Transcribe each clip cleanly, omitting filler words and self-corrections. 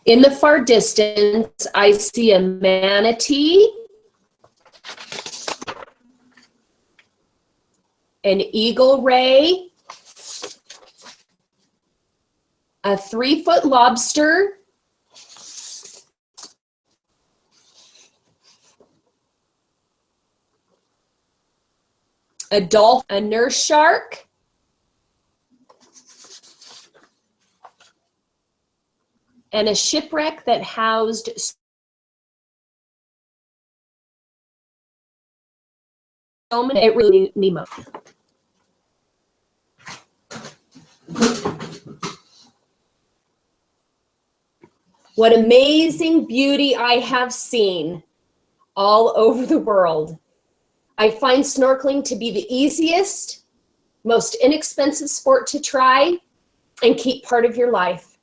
In the far distance, I see a manatee, an eagle ray, a 3-foot lobster, a dolphin, a nurse shark, and a shipwreck that housed so many. It really Nemo. What amazing beauty I have seen all over the world. I find snorkeling to be the easiest, most inexpensive sport to try and keep part of your life.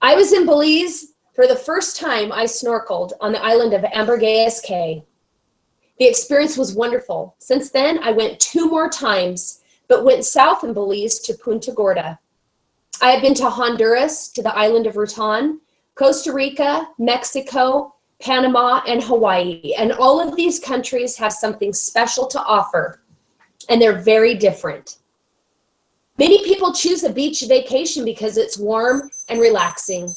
I was in Belize for the first time I snorkeled on the island of Ambergris Caye. The experience was wonderful. Since then, I went 2 more times, but went south in Belize to Punta Gorda. I have been to Honduras, to the island of Rutan, Costa Rica, Mexico, Panama, and Hawaii. And all of these countries have something special to offer, and they're very different. Many people choose a beach vacation because it's warm and relaxing.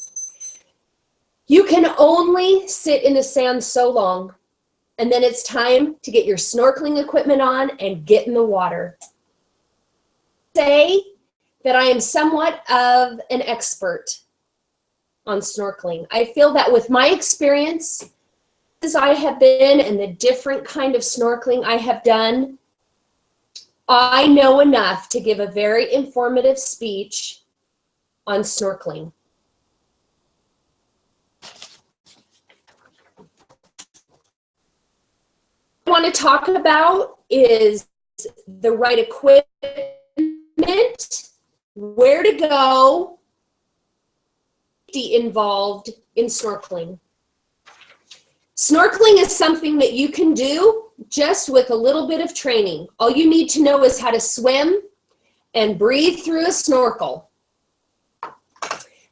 You can only sit in the sand so long, and then it's time to get your snorkeling equipment on and get in the water. Say that I am somewhat of an expert on snorkeling. I feel that with my experience as I have been and the different kind of snorkeling I have done, I know enough to give a very informative speech on snorkeling. What I want to talk about is the right equipment, where to go, involved in snorkeling. Snorkeling is something that you can do just with a little bit of training. All you need to know is how to swim and breathe through a snorkel.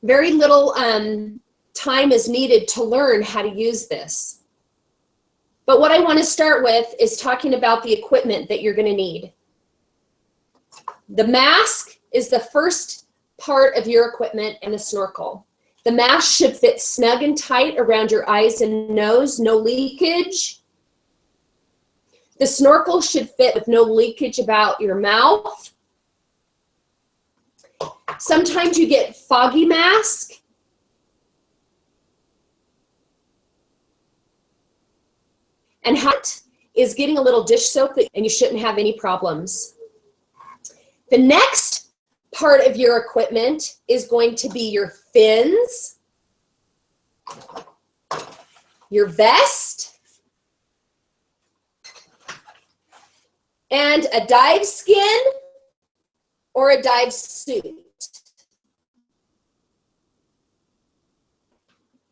Very little time is needed to learn how to use this. But what I want to start with is talking about the equipment that you're going to need. The mask is the first part of your equipment and the snorkel. The mask should fit snug and tight around your eyes and nose, no leakage. The snorkel should fit with no leakage about your mouth. Sometimes you get foggy mask. And hot is getting a little dish soap, and you shouldn't have any problems. The next part of your equipment is going to be your fins, your vest, and a dive skin or a dive suit.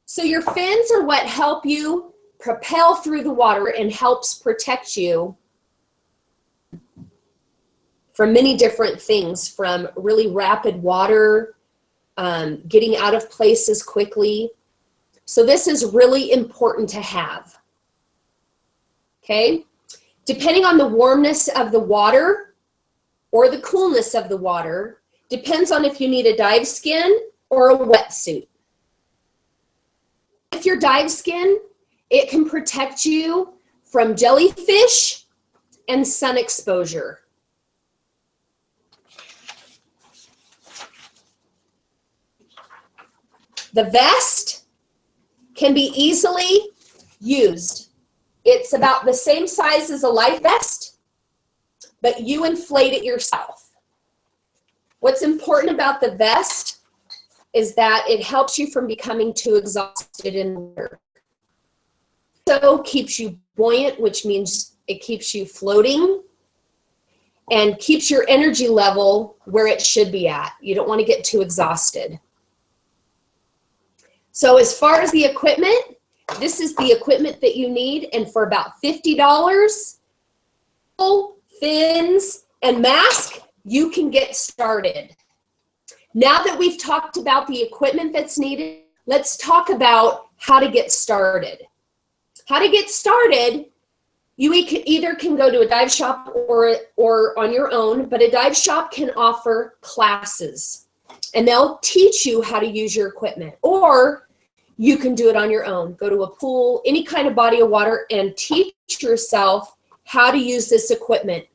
So your fins are what help you propel through the water and helps protect you from many different things, from really rapid water, getting out of places quickly. So this is really important to have, okay? Depending on the warmness of the water or the coolness of the water, depends on if you need a dive skin or a wetsuit. With your dive skin, it can protect you from jellyfish and sun exposure. The vest can be easily used. It's about the same size as a life vest, but you inflate it yourself. What's important about the vest is that it helps you from becoming too exhausted in the water. So keeps you buoyant, which means it keeps you floating and keeps your energy level where it should be at. You don't want to get too exhausted. So as far as the equipment, this is the equipment that you need, and for about $50, fins and mask, you can get started. Now that we've talked about the equipment that's needed, let's talk about how to get started. How to get started, you either can go to a dive shop or on your own, but a dive shop can offer classes and they'll teach you how to use your equipment, or you can do it on your own. Go to a pool, any kind of body of water, and teach yourself how to use this equipment.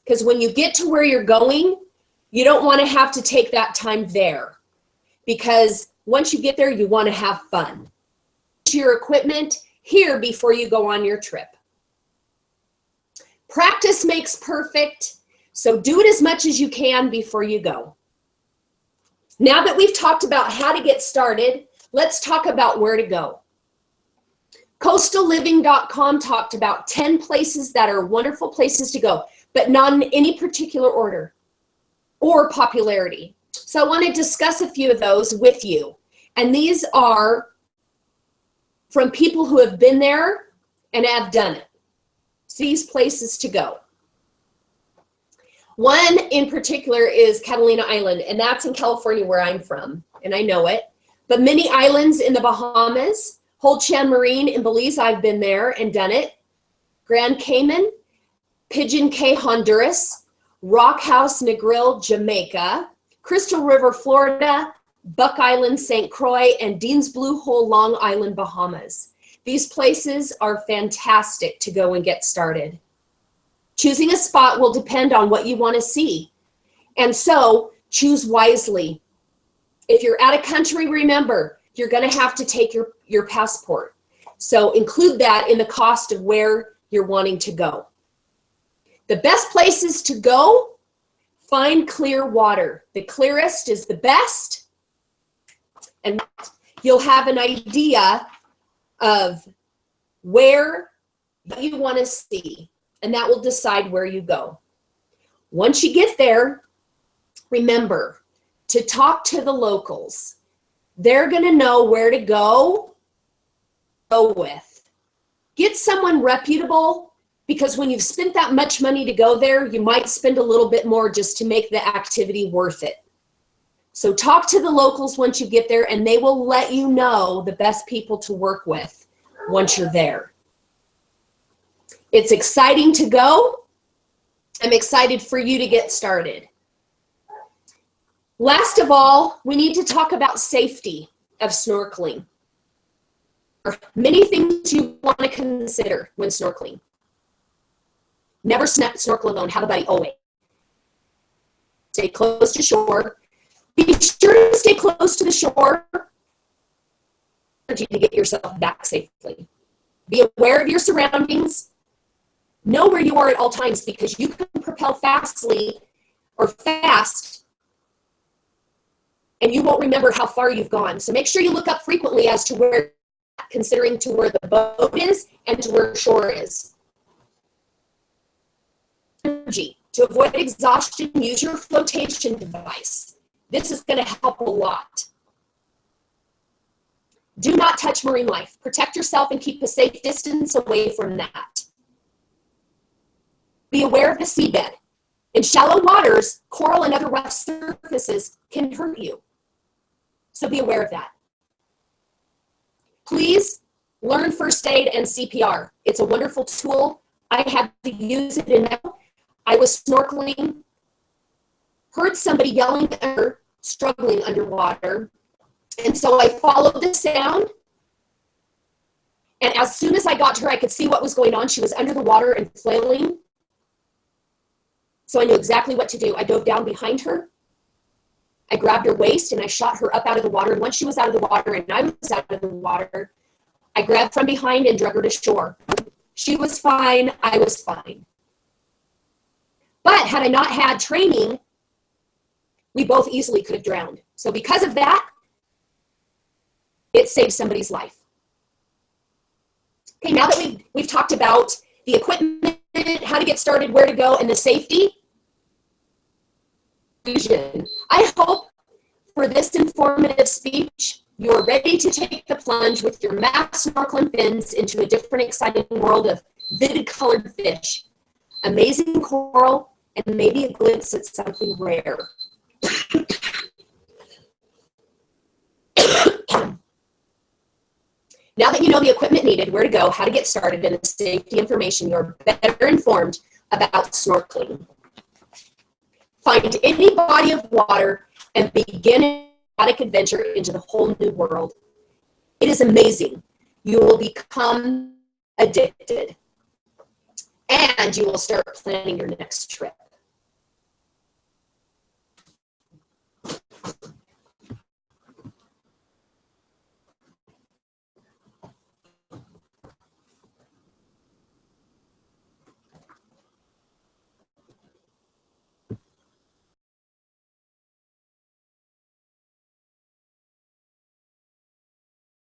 Because when you get to where you're going, you don't want to have to take that time there, because once you get there, you want to have fun. Your equipment here before you go on your trip. Practice makes perfect, so do it as much as you can before you go. Now that we've talked about how to get started, let's talk about where to go. CoastalLiving.com talked about 10 places that are wonderful places to go, but not in any particular order or popularity. So I want to discuss a few of those with you. And these are from people who have been there and have done it. These places to go. One in particular is Catalina Island, and that's in California where I'm from, and I know it. But many islands in the Bahamas, Holchan Marine in Belize, I've been there and done it. Grand Cayman, Pigeon Cay, Honduras, Rock House, Negril, Jamaica, Crystal River, Florida, Buck Island, St. Croix, and Dean's Blue Hole, Long Island, Bahamas. These places are fantastic to go and get started. Choosing a spot will depend on what you want to see. And so choose wisely. If you're out of country, remember, you're going to have to take your passport. So include that in the cost of where you're wanting to go. The best places to go, find clear water. The clearest is the best. And you'll have an idea of where you want to see, and that will decide where you go. Once you get there, remember to talk to the locals. They're going to know where to go with. Get someone reputable, because when you've spent that much money to go there, you might spend a little bit more just to make the activity worth it. So talk to the locals once you get there, and they will let you know the best people to work with once you're there. It's exciting to go. I'm excited for you to get started. Last of all, we need to talk about safety of snorkeling. There are many things you want to consider when snorkeling. Never snorkel alone. Have a buddy always. Stay close to shore. Be sure to stay close to the shore to get yourself back safely. Be aware of your surroundings. Know where you are at all times, because you can propel fast, and you won't remember how far you've gone. So make sure you look up frequently as to where, considering to where the boat is and to where shore is. Energy. To avoid exhaustion, use your flotation device. This is going to help a lot. Do not touch marine life. Protect yourself and keep a safe distance away from that. Be aware of the seabed. In shallow waters, coral and other rough surfaces can hurt you. So be aware of that. Please learn first aid and CPR. It's a wonderful tool. I had to use it in I was snorkeling, heard somebody yelling at her, struggling underwater. And so I followed the sound. And as soon as I got to her, I could see what was going on. She was under the water and flailing. So I knew exactly what to do. I dove down behind her. I grabbed her waist and I shot her up out of the water. And once she was out of the water and I was out of the water, I grabbed from behind and drug her to shore. She was fine. I was fine. But had I not had training, we both easily could have drowned. So because of that, it saved somebody's life. Okay, now that we've talked about the equipment, how to get started, where to go, and the safety, I hope for this informative speech, you're ready to take the plunge with your mass snorkeling fins into a different, exciting world of vivid colored fish, amazing coral, and maybe a glimpse at something rare. Now that you know the equipment needed, where to go, how to get started, and the safety information, you're better informed about snorkeling. Find any body of water and begin an aquatic adventure into the whole new world. It is amazing. You will become addicted, and you will start planning your next trip.